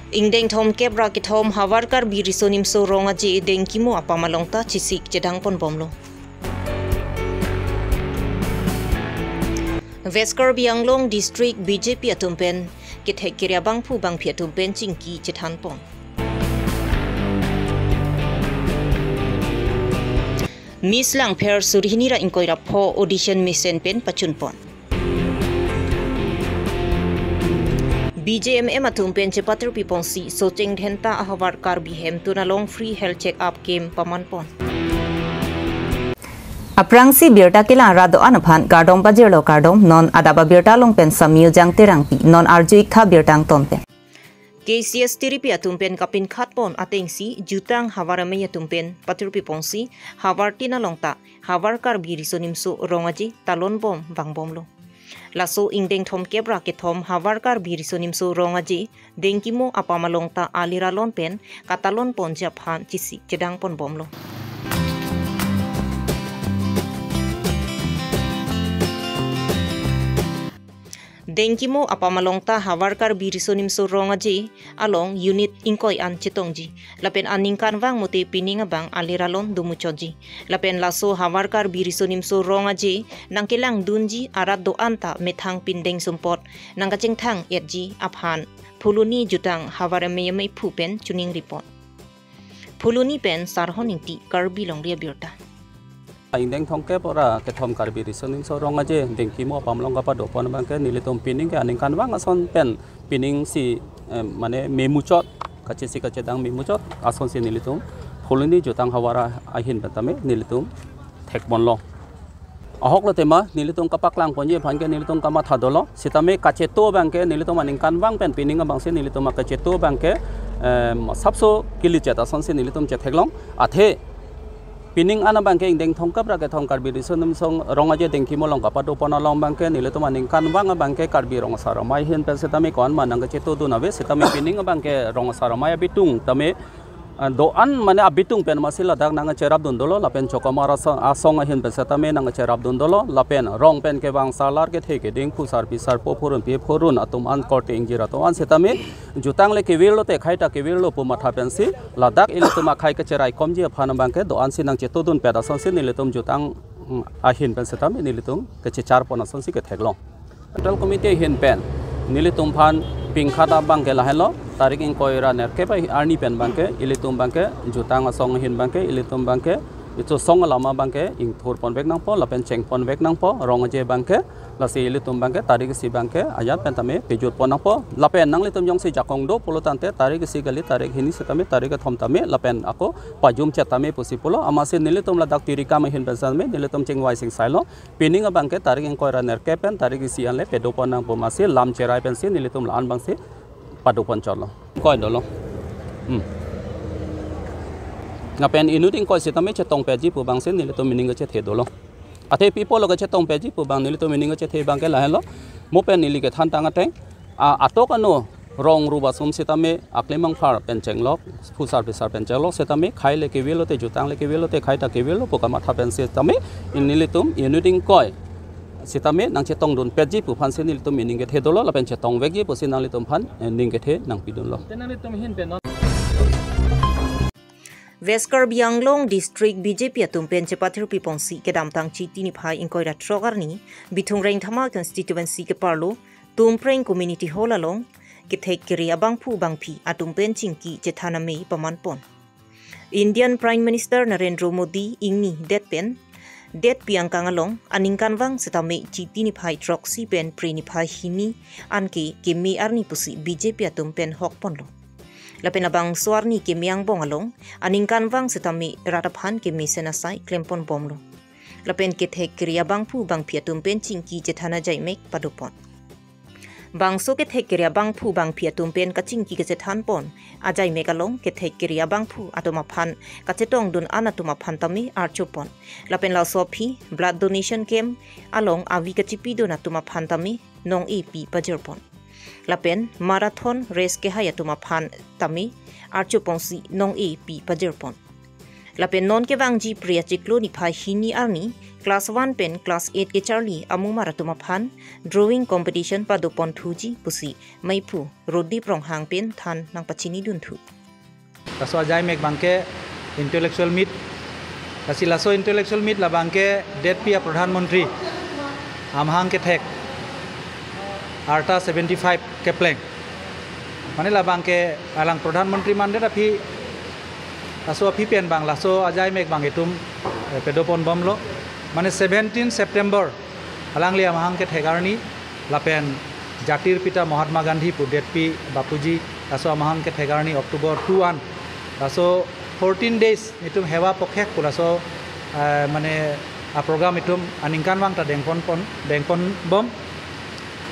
Ingdeng thom kebra ki thom hawarkar birisonim so ronga je dengkimo apamalongta chisik jedang pon bomlo. Veskar Bianglong District BJP atumpen kithek kirya bangphu bangphi atumpen chingki jethan pon. Miss Lang Per Surhinira inkoira pho audition mission pen pachun pon. BJMM atumpen chepater piponsi socheng dhenta ahawarkar bihem tunalong free health check up game pamanpon. Aprangsi birta kila rado anaphan gardom bajirlo gardom non adaba birta longpen samyu jang terangpi non arjui kha birtang tompen. KCS tiripi atumpen kapin khatpon atengsi jutang hawarame atumpen paturpi ponsi hawartina longta hawarkar birisonimso rongaji talon bom bangbomlo. Laso ingdeng thom kebra ke thom hawarkar birisonimso rongaji dengkimo apamalongta aliralon pen katalon pon japhan chisi jedang pon bomlo. Dengkimo apamalongta hawarkar birisonimso rongaji along unit ingkoi an chitongji lapen aningkan wang mote pininga bang aliralon dumuchoji lapen laso hawarkar birisonimso rongaji nangkelang dunji arat do anta methang pindeng sumpot nangkacheng thang yetji aphan phuluni jutang hawarameyamei phupen chuning report phuluni pen sarhoningti karbi longria birta Ingdeng thongke pora ke thom karbi risoning so ronga je dengkimo pamlong kapa dopon bangke nilitom pining ke aningkan wang ason pen pining si mane memuchot kache si kache dang memuchot ason si nilitom phuluni jutang hawara ahin betame nilitom thekbonlo ahok lo tema nilitom kapaklang ponje bhanke nilitom kama thadolo sitame kache to bangke nilitom aningkan wang pen pining bang se nilitom kache to bangke sabso kilichet ason si nilitom che theklong athe Pining ana bangke ingdeng thongkap rake thong karbi risonum song rongaje dengki molong kapa dopona long bangke nileto maning kan wanga bangke karbi rong saramai hin pesetame kon manang ke cheto dunabe setame pining bangke rong saramai bitung tame doan mane abitung pen masila dak nang cherab dundolo lapen chokamara asong hin pesetame nang cherab dundolo lapen rong pen ke bang salar ke theke ding phusar pisar popurun pe phorun atum an korte ingjira to an setame jutang le ke wirlo te khaita ke wirlo pu matha pensi ladak iletuma khai ke cherai komji phana bangke doan sinang cheto dun peda sonsi niletum jutang ahin pen setame niletum ke char pona sonsi ke theglong central committee hin pen niletum phan pingkhata bangke lahelo tarik ing koira nerke pai arni pen bangke ilitum bangke jutang asong hin bangke ilitum bangke itu song lama bangke ing thur pon bek nang po lapen cheng pon bek nang po rong je bangke lasi ilitum bangke tarik si bangke ayat pen tame pejut pon nang po lapen nang litum jong si jakong do polotante tarik si gali tarik hini setame tarik thom tame lapen ako pajum chetame pusipulo amase nilitum ladak tirika me hin besame nilitum cheng wai sing sailo pining bangke tarik ing koira nerke pen tarik si anle pedo pon nang po mase lam cherai pen si nilitum lan bangse padupon cholo koi dolo ngapen inuting koi sitame chetong peji pu bangsen nilito mininga chethe dolo athe people loga chetong peji pu bang nilito mininga chethe bangke lahelo mopen nilike than tanga teng atokano rong ruba sum sitame aklemang phar penchenglok phusar pisar penchenglok sitame khaile ke velote jutang le ke velote khaita ke velo pokama tha pen sitame inilitum inuting koi sitame nang chetong dun peji pu phan senil tum mininge the dolo lapen chetong vegi pu sinang litum phan ningge the nang pidun lo tenalitum hin pen Veskar Bianglong District BJP atumpen chepathir piponsi ke damtang chiti ni phai inkoira trogarni bithungreng thama constituency ke parlo tumpreng community hall along ke thek kiri abangphu bangphi atumpen chingki chethaname pamanpon Indian Prime Minister Narendra Modi ingni detpen det piangkang along aningkan wang setame chiti ni phai troxi pen pre ni phai hini anke kemi arni pusi BJP atumpen hokpon lo lapen abang swarni ke miang bong along aningkan wang setami rataphan ke misenasai klempon bomlo lapen ke thek kriya bangphu bangphi atumpen chingki jethana jaimek padupon bangso ke thek kriya bangphu bangphi atumpen ka chingki ke jethan pon ajai megalong ke thek kriya bangphu atoma phan ka chetong dun anatuma phan tami archopon lapen la sophie blood donation camp along avi ka chipi dun atuma phan tami nong ep pajerpon lapen marathon race ke hayatuma phan tami archopongsi nong ep pajerpon lapen non ke wangji priya chiklo ni phai hini arni class 1 पेन class 8 के चार्ली अमु मारातुमा फान drawing competition पादोपन थुजी पुसी मैफु रोडी प्रong हांग पेन थान नांग पचिनी दुनथु laso ajai mek bangke intellectual meet kasi laso intellectual meet la bangke det pia pradhan mantri amhang ke thek arta 75 ke plank mane la bangke alang pradhan mantri mande da phi laso phi pen bang laso ajai mek bang etum pedopon bomlo mane 17 September alang li amhang ke thegarni lapen jatir pita Mahatma Gandhi pu det pi bapuji laso amhang ke thegarni October 21 laso 14 days itum hewa pokhek laso mane a program itum aningkan wang ta dengpon bom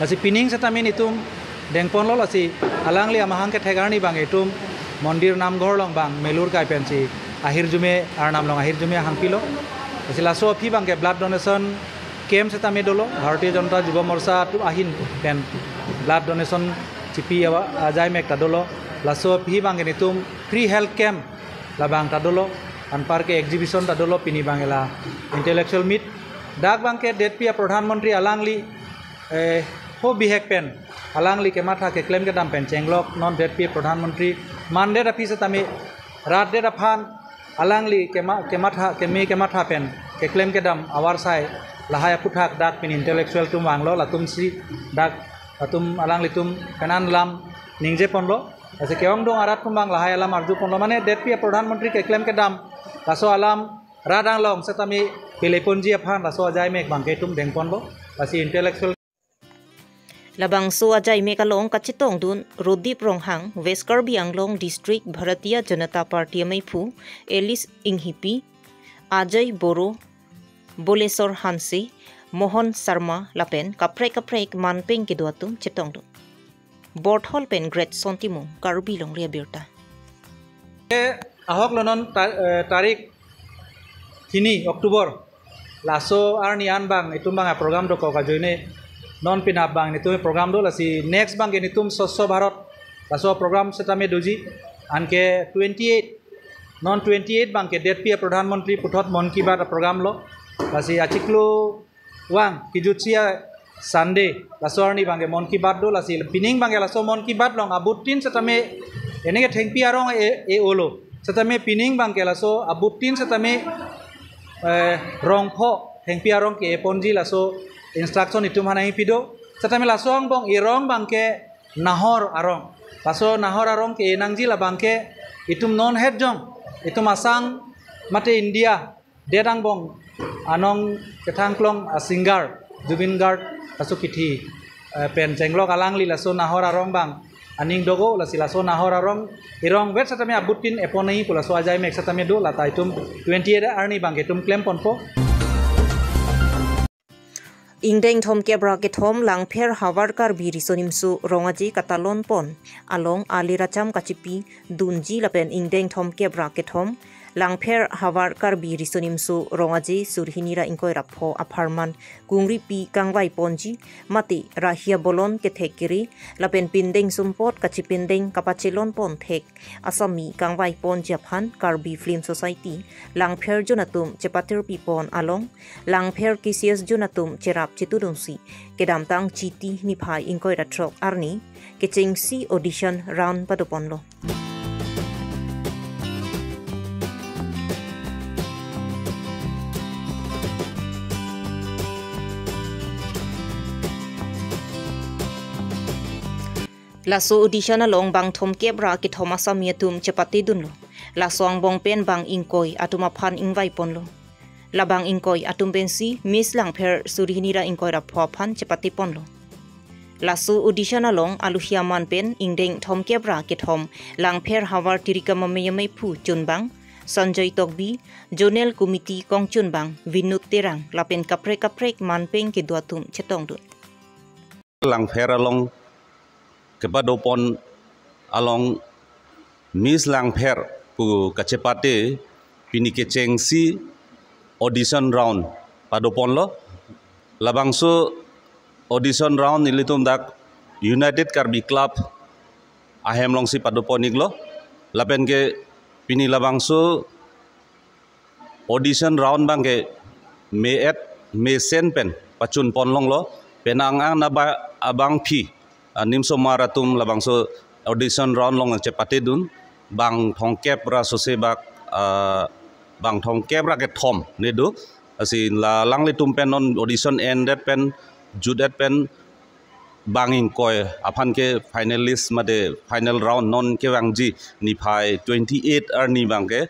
lasi pining setamin itum dengpon lo lasi alang li amahang ke thegarni bang itum mondir namghor long bang melur kai pensi ahir jume ar nam long ahir jume hangpilo lasi laso phi bang ke blood donation camp setame dolo Bharatiya Janata Yuva Morcha tu ahin pen blood donation chipi awa ajai mek ta dolo laso phi bang itum free health camp labang ta dolo anpar ke exhibition ta dolo pini bangela intellectual meet dak bang ke det pia pradhan mantri alangli ho bihek pen alangli ke matha ke claim ke dam pen chenglok non det pia pradhan mantri mande da pisa tami rat de da phan alangli ke matha pen ke claim ke dam awar sai lahaya puthak dak pin intellectual tum wanglo latum si dak atum alangli tum kanan lam ningje ponlo ase keong dong arat kumbang lahai alam arju ponlo mane det pia pradhan mantri ke claim ke dam laso alam radang long setami pileponji aphan laso ajai mek bangke tum dengpon bo lasi intellectual labang so ajai mek along kachitong dun rodi prong hang West Karbi Anglong District Bharatiya Janata Party maifu Elis Inghipi Ajay Boro Bolesor Hansi Mohan Sharma lapen kaprek manpeng ke duatum chitong dun Bort Hall pen Great Sontimu Karbi long ria birta ahok lonon tarik kini Oktober laso arnian bang itum bang program do ko joine non pinap bang itu program do lasi next bang ini tum Swachh Bharat laso program setame doji anke 28 non 28 bang ke det pia pradhan mantri puthot mon ki baat program lo lasi achiklo wang kijutsia Sunday laso arni bang mon ki baat do lasi pining bang laso mon ki baat long abutin setame enenge thengpi arong e olo setame pining bang ke laso abutin setame rongpho thengpi arong ke ponji laso instruction itum hanai pido setame laso ang bong irong bang ke nahor arong laso nahor arong ke nangji la bang ke itum non head jong itum asang mate India dedang bong anong kethangklong singar Jubin Guard laso kithi pen jenglok alangli laso nahor arong bang aning dogo lasi laso nahor arong irong wet satame abutin eponai pulaso ajai mek satame do lata itum 28 arni bang itum claim ponpo Ingdeng thom kebra ke thom langpher hawar kar bi risonimsu rongaji katalon pon along aliracham kachipi dunji lapen ingdeng thom kebra ke thom langpher hawar kar bi risonimsu rongaji surhinira inkoi rapho aparman kungri pi kangwai ponji mati rahia bolon ke thekiri lapen pindeng sumpot kachipindeng kapachilon pon thek asami kangwai pon japhan karbi film society langpher jonatum chepatir pi pon along langpher kisias jonatum cherap chitudumsi kedamtang chiti niphai inkoi ratrok arni kechengsi audition round padoponlo laso audition along bang thom kebra ki thoma samiatum chepati dunlo laso ang bong pen bang ingkoi atuma phan ingwai ponlo labang ingkoi atum pensi miss langpher surhinira ingkoi ra phan chepati ponlo laso audition along aluhia man pen ingdeng thom kebra ki thom langpher hawar tirikam meyamei phu chunbang Sanjay Tokbi Jonel Committee Kong Chunbang Vinut Terang lapen kaprek manpeng ki duatum chetong dun langpher along kepadopon along Miss Langpher pu kacepate pini kecengsi audition round padopon lo labangso audition round nilitum dak United Karbi Club ahem longsi padopon iglo lapen ke pini labangso audition round bangke me sen pen pacun pon long lo penang ang na ba abang phi nimso maratum labang so audition round long cepate dun bang thongkep ra so se bak bang thongkep ra ke thom ne du asin la lang le tum pen non audition ended pen judet pen banging koi aphan ke finalist made final round non ke wangji ni phai 28 arni bangke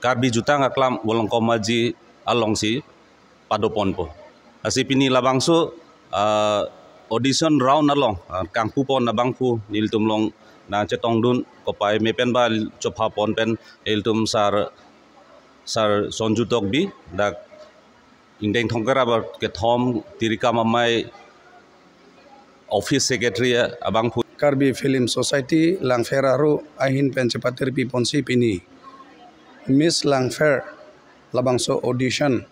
karbi jutang aklam bolong komaji along si padopon po asipini labangso audition round along kangpu pon nabangpu niltum long na chetong dun kopai mepen ba chopha pon pen iltum sar sonjutok bi dak indeng thongkara ba ke thom tirika mamai office secretary abangpu Karbi Film Society Langfer aru ahin pencepatir pi ponsi pini Miss Langfer labangso audition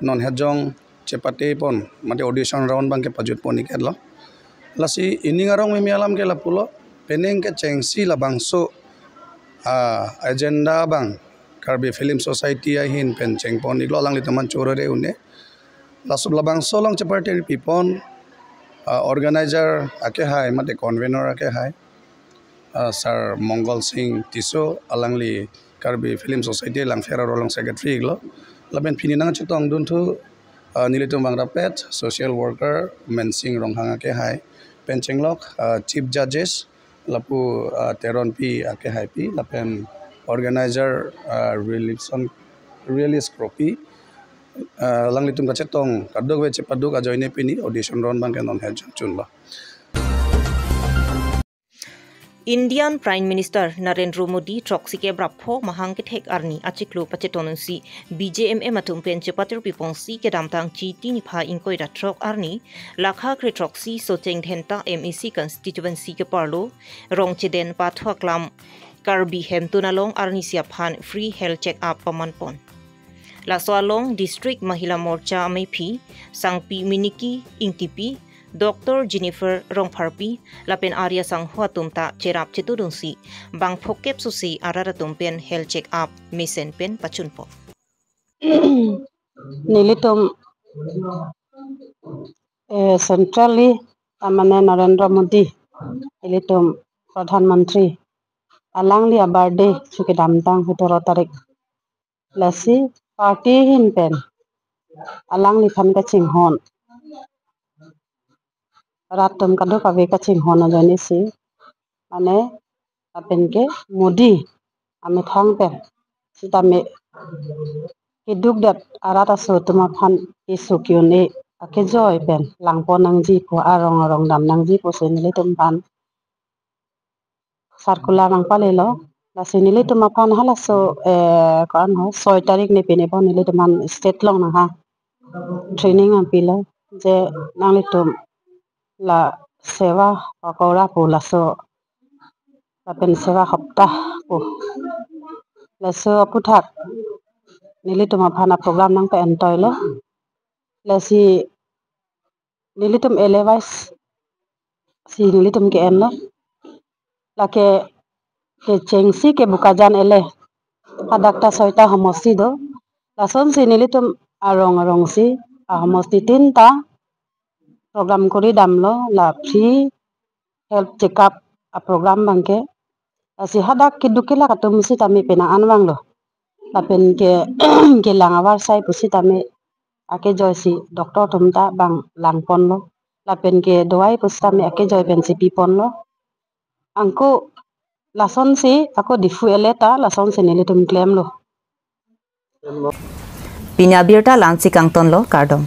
non hejong cepate pon mate audition round bang ke pajut pon iket lo lasi ini ngarong mi alam ke lapulo peneng ke cengsi labangso agenda bang Karbi Film Society ahin pen ceng pon iglo lang li teman chorore une lasub labangso long cepate pi pon organizer ake hai mate convener ake hai sir Mongol Singh Tiso alangli Karbi Film Society Langfer rolong secretary iglo laben pininang chitong dun thu nilitum bangrapet social worker mensing ronghang ake hai penchenglok chief judges lapu teron pi ake hai pi lapen organizer release copy langlitum kachetong kadok we cepaduk ajoine pini audition round bang kenon hejong chunba Indian Prime Minister Narendra Modi troksi ke brapho mahang ke thek arni achiklo pachetonunsi BJMM atum pen chepatir piponsi ke damtang chi tini pha inkoi da trok arni lakha kre troksi soteng thenta MEC constituency ke parlo rong cheden pathwa klam Karbi hemtunalong arni sia phan free health check up pamanpon la soalong district mahila morcha ampi sangpi miniki ingtipi Dr. Jennifer Rongparpi lapen area sang huatumta cherap chetudungsi bang phokep susi araratum pen health check up misen pen pachunpo nilitum centrally amane Narendra Modi nilitum Pradhan Mantri alangli birthday chuki damtang 17 tarik lasi party hin pen alangli khan ka chinghon ratum kado kabe ka chinghon ajani si ane apen ke Modi ame thang pen sitame kiduk dat arata so tuma phan isukyone ake joy pen langpo nangji ko arong dam nangji ko senile tum pan circular mang palelo la senile tum phan hala so kan ho 6 tarik ne pene bon nile tum state long na ha training ampila je nangli tum la sewa pakora pula so pen sewa haptah ko la so puthak nilitum phana program nang pe entoy lo la si nilitum elevais si nilitum ke en lo la ke chengsi ke bukajan ele adakta soita homosi do la son si nilitum arong si homosi tinta program kori damlo la free health check up a program bangke asi hadak kidukila katum si tami pena anwang lo lapen ke langawar sai pusi tami ake joy si doktor tumta bang langpon lo lapen ke doai pusi tami ake joy pen si pipon lo angko lason si ako difu eleta lason si nilitum claim lo Pinya birta lansi kangton lo kardom